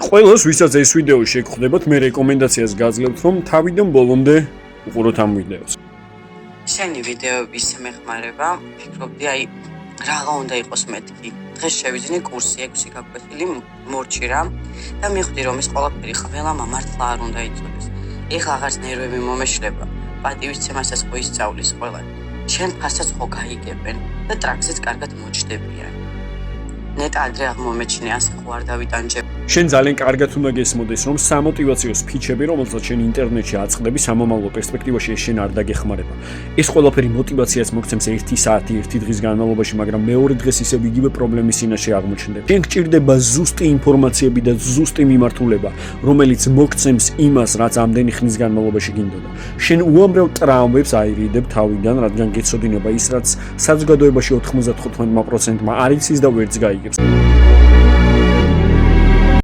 ყველას, ვისაც ეს ვიდეო შეგხვდებათ, მე რეკომენდაციას გაძლევთ, რომ თავიდან ბოლომდე უყუროთ ამ ვიდეოს. შენი ვიდეოების მეხმარება, ფიქრობდი, რაღა უნდა იყოს მეთქი. დღეს შევიძინე კურსი 6 გაკვეთილი მორჩი რა და მივხვდი, რომ ეს ყველაფერი ყველა მართლა არ უნდა იცოდეს. ეხლა აღარც ნერვები მომეშლება, პატივისცემასაც ხო ისწავლის ყველა. შენ ფასაც ხო გაიგებენ და ტრაქზეც კარგად მოჭდებიან. ნეტა ადრე აღმომეჩინე, ასე ხო არ დავიტანჯებ. შენ ძალიან კარგად უნდა გესმოდეს, რომ სამოტივაციო სპიჩები, რომელსაც შენ ინტერნეტში აწყდები, სამომავლო პერსპექტივაში შენ არ დაგეხმარება. ეს ყველაფერი მოტივაციას მოგცემს 1 საათი, 1 დღის განმავლობაში, მაგრამ მეორე დღეს ისევ იგივე პრობლემის წინაშე აღმოჩნდები. შენ გჭირდება ზუსტი ინფორმაციები და ზუსტი მიმართულება, რომელიც მოგცემს იმას, რაც ამდენი ხნის განმავლობაში გინდოდა. შენ უამრავ ტრავმებს აირიდებ თავიდან, რადგან გეცოდინება ის, რაც საზოგადოებაში 95%-მა არ იცის და ვერც გაიგებს.